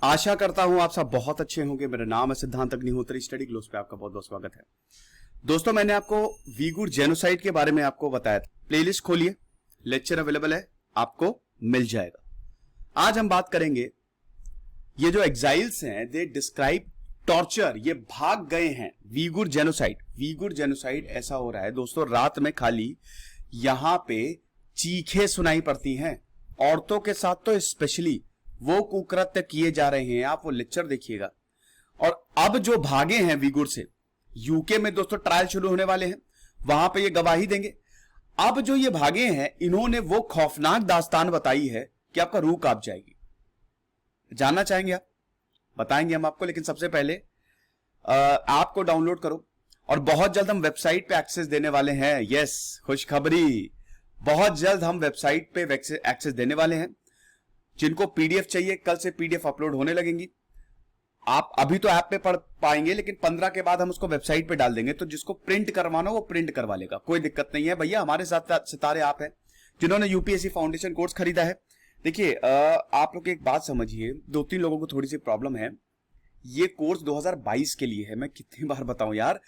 आशा करता हूं आप सब बहुत अच्छे होंगे। मेरा नाम है सिद्धांत अग्निहोत्री, स्टडी ग्लोस पे आपका बहुत बहुत स्वागत है। दोस्तों, मैंने आपको वीगुर जेनोसाइड के बारे में आपको बताया था। प्लेलिस्ट खोलिए, लेक्चर अवेलेबल है, आपको मिल जाएगा। आज हम बात करेंगे, ये जो एग्जाइल्स हैं दे डिस्क्राइब टॉर्चर, ये भाग गए हैं। वीगुर जेनोसाइड, वीगुर जेनोसाइड ऐसा हो रहा है दोस्तों, रात में खाली यहां पे चीखें सुनाई पड़ती हैं। औरतों के साथ तो स्पेशली वो कुकृत्य किए जा रहे हैं। आप वो लेक्चर देखिएगा। और अब जो भागे हैं वीगुर से, यूके में दोस्तों ट्रायल शुरू होने वाले हैं, वहां पे ये गवाही देंगे। अब जो ये भागे हैं, इन्होंने वो खौफनाक दास्तान बताई है कि आपका रूह कांप जाएगी। जानना चाहेंगे आप? बताएंगे हम आपको, लेकिन सबसे पहले ऐप को डाउनलोड करो। और बहुत जल्द हम वेबसाइट पे एक्सेस देने वाले हैं। यस, खुशखबरी, बहुत जल्द हम वेबसाइट पे एक्सेस देने वाले हैं। जिनको पीडीएफ चाहिए, कल से पीडीएफ अपलोड होने लगेंगी। आप अभी तो ऐप पे पढ़ पाएंगे, लेकिन 15 के बाद हम उसको वेबसाइट पे डाल देंगे। तो जिसको प्रिंट करवाना वो प्रिंट करवा लेगा, कोई दिक्कत नहीं है भैया। हमारे साथ सितारे आप हैं जिन्होंने यूपीएससी फाउंडेशन कोर्स खरीदा है। देखिए, आप लोग एक बात समझिए, 2-3 लोगों को थोड़ी सी प्रॉब्लम है। ये कोर्स 2022 के लिए है। मैं कितनी बार बताऊं यार,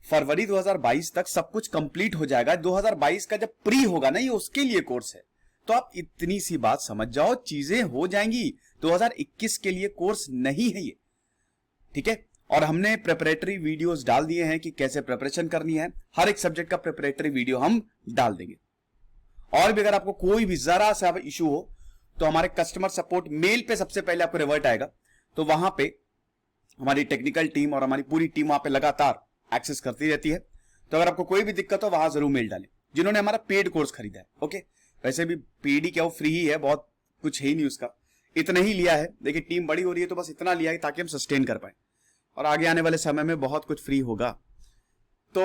फरवरी 2022 तक सब कुछ कंप्लीट हो जाएगा। 2022 का जब प्री होगा ना, ये उसके लिए कोर्स है। तो आप इतनी सी बात समझ जाओ, चीजें हो जाएंगी। 2021 के लिए कोर्स नहीं है ये, ठीक है। और हमने प्रिपरेटरी वीडियोस डाल दिए हैं कि कैसे प्रिपरेशन करनी है। हर एक सब्जेक्ट का प्रिपरेटरी वीडियो हम डाल देंगे। और भी अगर आपको कोई भी जरा सा इशू हो तो हमारे कस्टमर सपोर्ट मेल पे सबसे पहले आपको रिवर्ट आएगा। तो वहां पे हमारी टेक्निकल टीम और हमारी पूरी टीम वहां पे लगातार एक्सेस करती रहती है। तो अगर आपको कोई भी दिक्कत हो, वहां जरूर मेल डालें, जिन्होंने हमारा पेड कोर्स खरीदा है। ओके, वैसे भी पेड ही क्या, वो फ्री ही है, बहुत कुछ है ही नहीं उसका। इतना ही लिया है। देखिए, टीम बड़ी हो रही है तो बस इतना लिया है ताकि हम सस्टेन कर पाए, और आगे आने वाले समय में बहुत कुछ फ्री होगा। तो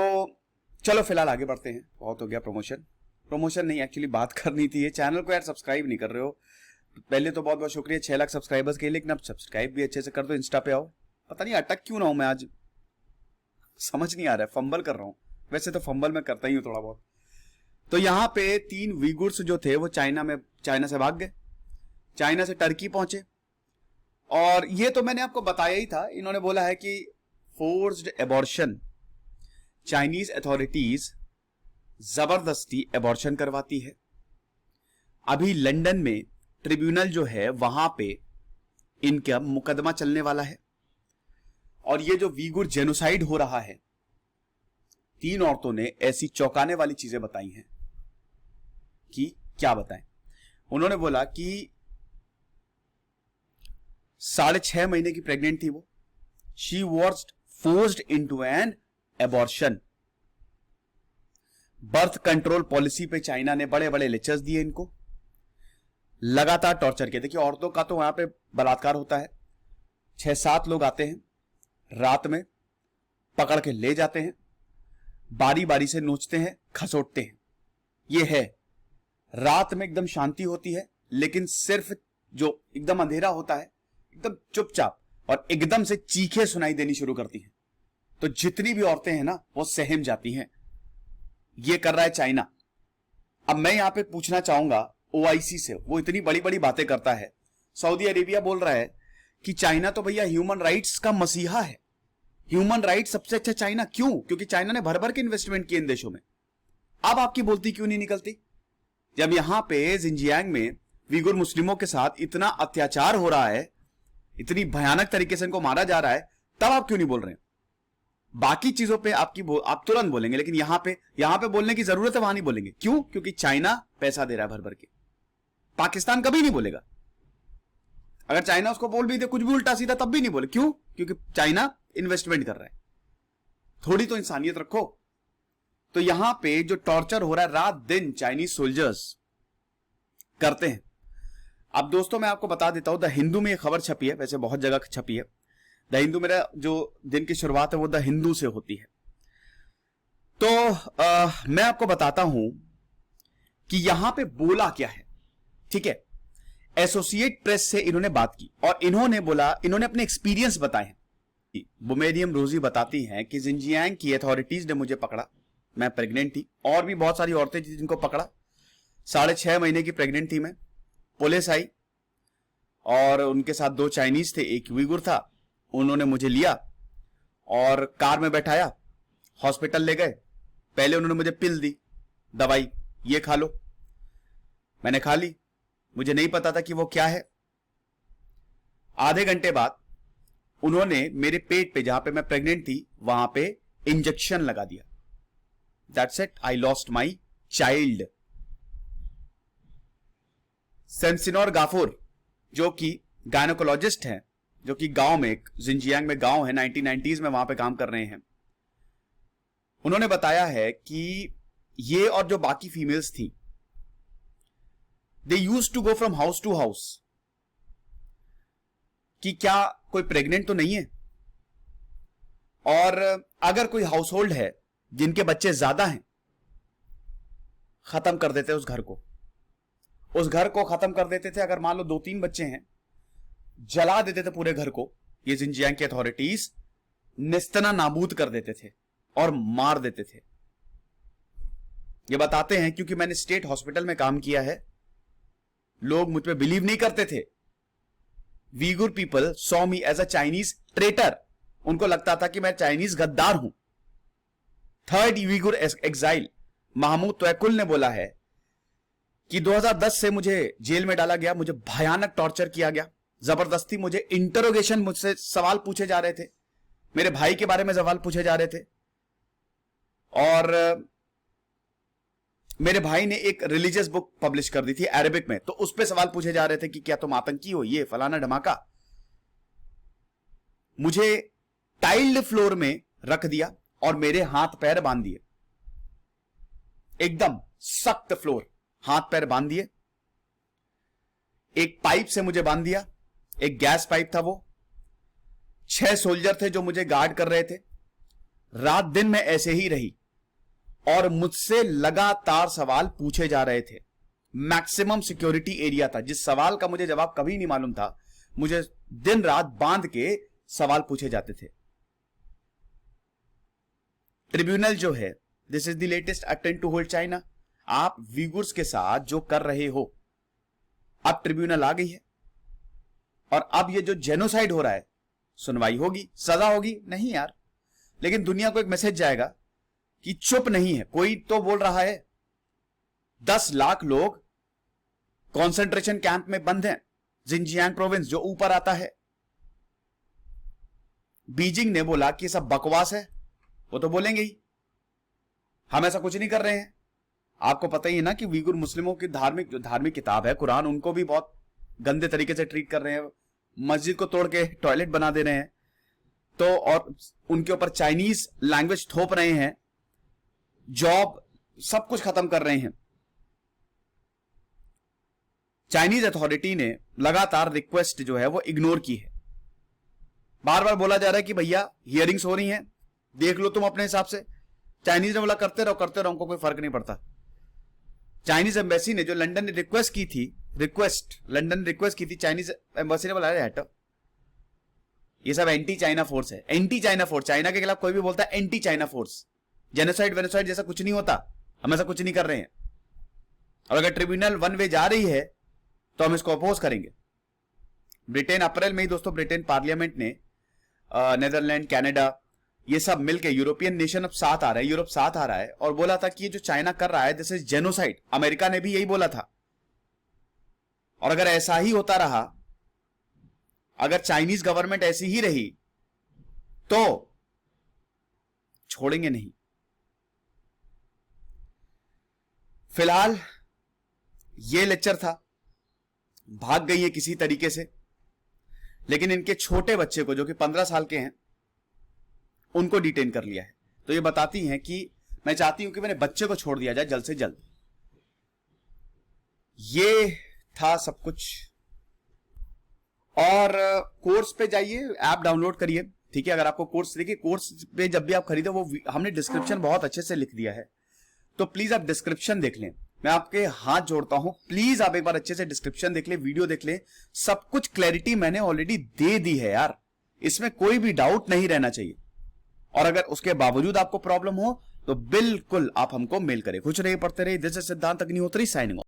चलो फिलहाल आगे बढ़ते हैं। बहुत हो गया प्रमोशन नहीं, एक्चुअली बात करनी थी। चैनल को यार सब्सक्राइब नहीं कर रहे हो, पहले तो बहुत बहुत शुक्रिया 6 लाख सब्सक्राइबर्स के लिए, लेकिन अब सब्सक्राइब भी अच्छे से कर दो। इंस्टा पे आओ। पता नहीं अटक क्यों ना हूं मैं आज, समझ नहीं आ रहा है, फंबल कर रहा हूं। वैसे तो फंबल मैं करता ही हूं थोड़ा बहुत। तो यहां पे 3 वीगुर्स जो थे वो चाइना से भाग गए, चाइना से टर्की पहुंचे। और ये तो मैंने आपको बताया ही था। इन्होंने बोला है कि फोर्स्ड एबॉर्शन, चाइनीज अथॉरिटीज जबरदस्ती एबॉर्शन करवाती है। अभी लंदन में ट्रिब्यूनल जो है वहां पे इनका मुकदमा चलने वाला है। और ये जो वीगुर जेनोसाइड हो रहा है, 3 औरतों ने ऐसी चौंकाने वाली चीजें बताई हैं कि क्या बताएं। उन्होंने बोला कि 6.5 महीने की प्रेग्नेंट थी वो। She was forced into an abortion. Birth control policy पे चाइना ने बड़े बड़े लेक्चर्स दिए इनको, लगातार टॉर्चर किया। देखिए, औरतों का तो वहां पे बलात्कार होता है। 6-7 लोग आते हैं रात में, पकड़ के ले जाते हैं, बारी बारी से नोचते हैं, खसोटते हैं। ये है, रात में एकदम शांति होती है, लेकिन सिर्फ जो एकदम अंधेरा होता है, एकदम चुपचाप, और एकदम से चीखें सुनाई देनी शुरू करती हैं। तो जितनी भी औरतें हैं ना, वो सहम जाती हैं। ये कर रहा है चाइना। अब मैं यहां पे पूछना चाहूंगा ओआईसी से, वो इतनी बड़ी बड़ी बातें करता है। सऊदी अरेबिया बोल रहा है कि चाइना तो भैया ह्यूमन राइट्स का मसीहा है, ह्यूमन राइट्स सबसे अच्छा चाइना। क्यों? क्योंकि चाइना ने भर भर के इन्वेस्टमेंट किए इन देशों में। अब आपकी बोलती क्यों नहीं निकलती? जब यहां पे जिंजियांग में वीगुर मुस्लिमों के साथ इतना अत्याचार हो रहा है, इतनी भयानक तरीके से इनको मारा जा रहा है, तब आप क्यों नहीं बोल रहे हैं? बाकी चीजों पे आप तुरंत बोलेंगे, लेकिन यहां पे बोलने की जरूरत है, वहां नहीं बोलेंगे। क्यों? क्योंकि चाइना पैसा दे रहा है भर भर के। पाकिस्तान कभी नहीं बोलेगा। अगर चाइना उसको बोल भी दे कुछ भी उल्टा सीधा, तब भी नहीं बोले। क्यों? क्योंकि चाइना इन्वेस्टमेंट कर रहा है। थोड़ी तो इंसानियत रखो। तो यहां पे जो टॉर्चर हो रहा है, रात दिन चाइनीज सोल्जर्स करते हैं। अब दोस्तों, मैं आपको बता देता हूं, द हिंदू में यह खबर छपी है, वैसे बहुत जगह छपी है। द हिंदू, मेरा जो दिन की शुरुआत है वो द हिंदू से होती है। तो मैं आपको बताता हूं कि यहां पे बोला क्या है, ठीक है। एसोसिएट प्रेस से इन्होंने बात की और इन्होंने बोला, इन्होंने अपने एक्सपीरियंस बताए हैं। बुमेरियम रोजी बताती हैं कि जिंजियांग की अथॉरिटीज ने मुझे पकड़ा, मैं प्रेग्नेंट थी, और भी बहुत सारी औरतें थी जिनको पकड़ा। 6.5 महीने की प्रेग्नेंट थी मैं। पुलिस आई और उनके साथ 2 चाइनीज थे, एक उइगुर था। उन्होंने मुझे लिया और कार में बैठाया, हॉस्पिटल ले गए। पहले उन्होंने मुझे पिल दी, दवाई, ये खा लो। मैंने खा ली, मुझे नहीं पता था कि वो क्या है। आधे घंटे बाद उन्होंने मेरे पेट पे, जहां पे मैं प्रेग्नेंट थी, वहां पे इंजेक्शन लगा दिया। That's it, I lost my child. Sensinur Gafur, जो कि गायनोकोलॉजिस्ट हैं, जो कि गांव में, एक जिंजियांग में गांव है, 1990s में वहां पे काम कर रहे हैं, उन्होंने बताया है कि ये और जो बाकी फीमेल्स थी, they used to go from house to house कि क्या कोई प्रेग्नेंट तो नहीं है, और अगर कोई हाउस होल्ड है जिनके बच्चे ज्यादा हैं, खत्म कर देते उस घर को। उस घर को खत्म कर देते थे। अगर मान लो 2-3 बच्चे हैं, जला देते थे पूरे घर को। ये जिंजियांग की अथॉरिटीज निस्तना नाबूद कर देते थे और मार देते थे। ये बताते हैं क्योंकि मैंने स्टेट हॉस्पिटल में काम किया है। लोग मुझ पे बिलीव नहीं करते थे। Uyghur people saw me as a Chinese traitor. उनको लगता था कि मैं चाइनीज गद्दार हूं। Third Uyghur exile Mahmud Tawakkul ने बोला है कि 2010 से मुझे जेल में डाला गया, मुझे भयानक टॉर्चर किया गया, जबरदस्ती मुझे इंटरोगेशन, मुझसे सवाल पूछे जा रहे थे, मेरे भाई के बारे में सवाल पूछे जा रहे थे। और मेरे भाई ने एक रिलीजियस बुक पब्लिश कर दी थी अरेबिक में, तो उस पे सवाल पूछे जा रहे थे कि क्या तुम आतंकी हो, ये फलाना धमाका। मुझे टाइल्ड फ्लोर में रख दिया और मेरे हाथ पैर बांध दिए, एकदम सख्त फ्लोर, हाथ पैर बांध दिए। एक पाइप से मुझे बांध दिया, एक गैस पाइप था वो। 6 सोल्जर थे जो मुझे गार्ड कर रहे थे। रात दिन में ऐसे ही रही और मुझसे लगातार सवाल पूछे जा रहे थे। मैक्सिमम सिक्योरिटी एरिया था। जिस सवाल का मुझे जवाब कभी नहीं मालूम था, मुझे दिन रात बांध के सवाल पूछे जाते थे। ट्रिब्यूनल जो है, this is the latest attempt to hold China. आप वीगुर्स के साथ जो कर रहे हो, अब ट्रिब्यूनल आ गई है और अब ये जो जेनोसाइड हो रहा है, सुनवाई होगी, सजा होगी। नहीं यार, लेकिन दुनिया को एक मैसेज जाएगा कि चुप नहीं है। कोई तो बोल रहा है 10 लाख लोग कंसंट्रेशन कैंप में बंद हैं, जिंजियांग प्रोविंस जो ऊपर आता है। बीजिंग ने बोला कि सब बकवास है, वो तो बोलेंगे ही, हम ऐसा कुछ नहीं कर रहे हैं। आपको पता ही है ना कि वीगुर मुस्लिमों की धार्मिक किताब है कुरान, उनको भी बहुत गंदे तरीके से ट्रीट कर रहे हैं। मस्जिद को तोड़ के टॉयलेट बना दे रहे हैं, तो और उनके ऊपर चाइनीज लैंग्वेज थोप रहे हैं, जॉब सब कुछ खत्म कर रहे हैं। चाइनीज अथॉरिटी ने लगातार रिक्वेस्ट जो है वो इग्नोर की है। बार बार बोला जा रहा है कि भैया हियरिंग्स हो रही हैं, देख लो तुम अपने हिसाब से। चाइनीज ने बोला करते रहो, हमको कोई फर्क नहीं पड़ता। चाइनीज एम्बेसी ने जो लंदन ने रिक्वेस्ट की थी, चाइनीज एम्बेसी ने बोला हटो, ये सब एंटी चाइना फोर्स है। एंटी चाइना फोर्स, चाइना के खिलाफ कोई भी बोलता है एंटी चाइना फोर्स। जेनोसाइड वेनोसाइड जैसा कुछ नहीं होता, हम ऐसा कुछ नहीं कर रहे हैं। और अगर ट्रिब्यूनल वन वे जा रही है तो हम इसको अपोज करेंगे। ब्रिटेन, अप्रैल में ही दोस्तों ब्रिटेन पार्लियामेंट ने नेदरलैंड, कनाडा, ये सब मिलके यूरोपियन नेशन अब साथ आ रहे हैं, यूरोप साथ आ रहा है और बोला था कि ये जो चाइना कर रहा है दिस इज जेनोसाइड। अमेरिका ने भी यही बोला था। और अगर ऐसा ही होता रहा, अगर चाइनीज गवर्नमेंट ऐसी ही रही, तो छोड़ेंगे नहीं। फिलहाल ये लेक्चर था, भाग गई है किसी तरीके से, लेकिन इनके छोटे बच्चे को जो कि 15 साल के हैं उनको डिटेन कर लिया है। तो ये बताती हैं कि मैं चाहती हूं कि मेरे बच्चे को छोड़ दिया जाए जल्द से जल्द। ये था सब कुछ। और कोर्स पे जाइए, ऐप डाउनलोड करिए, ठीक है। अगर आपको कोर्स, देखिए कोर्स पे जब भी आप खरीदे वो हमने डिस्क्रिप्शन बहुत अच्छे से लिख दिया है, तो प्लीज आप डिस्क्रिप्शन देख लें। मैं आपके हाथ जोड़ता हूं, प्लीज आप एक बार अच्छे से डिस्क्रिप्शन देख लें, वीडियो देख लें। सब कुछ क्लैरिटी मैंने ऑलरेडी दे दी है यार, इसमें कोई भी डाउट नहीं रहना चाहिए। और अगर उसके बावजूद आपको प्रॉब्लम हो तो बिल्कुल आप हमको मेल करें। खुश रहिए, पढ़ते रहिए। दिस इज सिद्धांत अग्निहोत्री साइनिंग ऑफ।